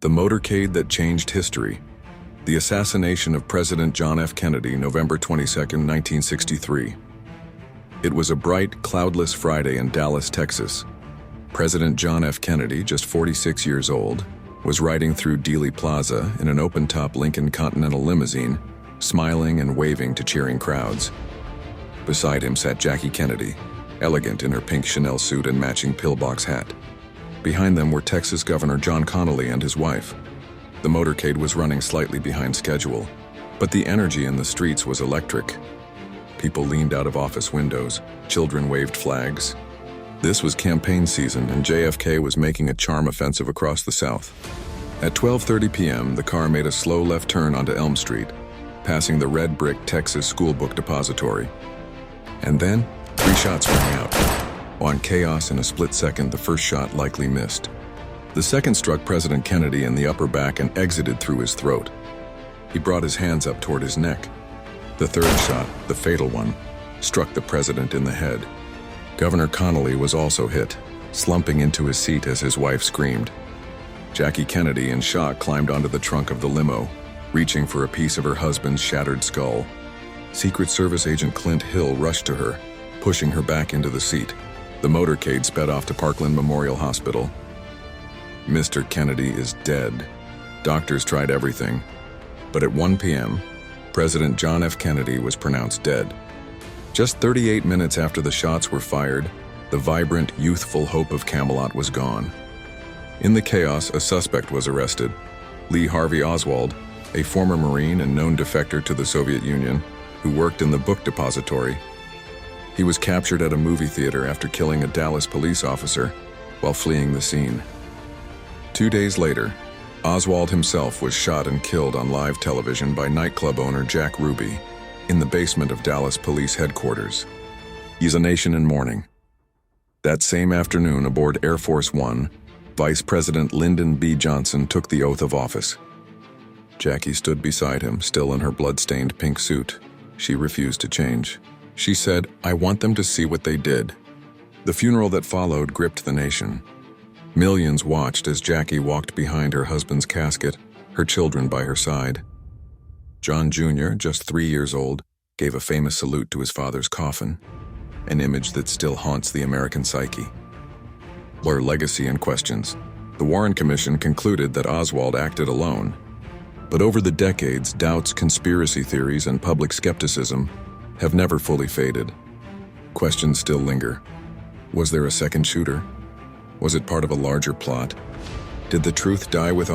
The motorcade that changed history. The assassination of President John F. Kennedy, November 22, 1963. It was a bright, cloudless Friday in Dallas, Texas. President John F. Kennedy, just 46 years old, was riding through Dealey Plaza in an open-top Lincoln Continental limousine, smiling and waving to cheering crowds. Beside him sat Jackie Kennedy, elegant in her pink Chanel suit and matching pillbox hat. Behind them were Texas Governor John Connally and his wife. The motorcade was running slightly behind schedule, but the energy in the streets was electric. People leaned out of office windows, children waved flags. This was campaign season, and JFK was making a charm offensive across the South. At 12:30 p.m., the car made a slow left turn onto Elm Street, passing the red brick Texas School Book Depository. And then, 3 shots rang out. On chaos in a split second, the first shot likely missed. The second struck President Kennedy in the upper back and exited through his throat. He brought his hands up toward his neck. The third shot, the fatal one, struck the president in the head. Governor Connally was also hit, slumping into his seat as his wife screamed. Jackie Kennedy, in shock, climbed onto the trunk of the limo, reaching for a piece of her husband's shattered skull. Secret Service agent Clint Hill rushed to her, pushing her back into the seat. The motorcade sped off to Parkland Memorial Hospital. Mr. Kennedy is dead. Doctors tried everything. But at 1 p.m., President John F. Kennedy was pronounced dead. Just 38 minutes after the shots were fired, the vibrant, youthful hope of Camelot was gone. In the chaos, a suspect was arrested. Lee Harvey Oswald, a former Marine and known defector to the Soviet Union, who worked in the book depository. He was captured at a movie theater after killing a Dallas police officer while fleeing the scene. 2 days later, Oswald himself was shot and killed on live television by nightclub owner Jack Ruby in the basement of Dallas Police Headquarters. He's a nation in mourning. That same afternoon, aboard Air Force One, Vice President Lyndon B. Johnson took the oath of office. Jackie stood beside him, still in her blood-stained pink suit. She refused to change. She said, "I want them to see what they did." The funeral that followed gripped the nation. Millions watched as Jackie walked behind her husband's casket, her children by her side. John Jr., just 3 years old, gave a famous salute to his father's coffin, an image that still haunts the American psyche. Blur legacy and questions. The Warren Commission concluded that Oswald acted alone. But over the decades, doubts, conspiracy theories, and public skepticism have never fully faded. Questions still linger. Was there a second shooter? Was it part of a larger plot? Did the truth die with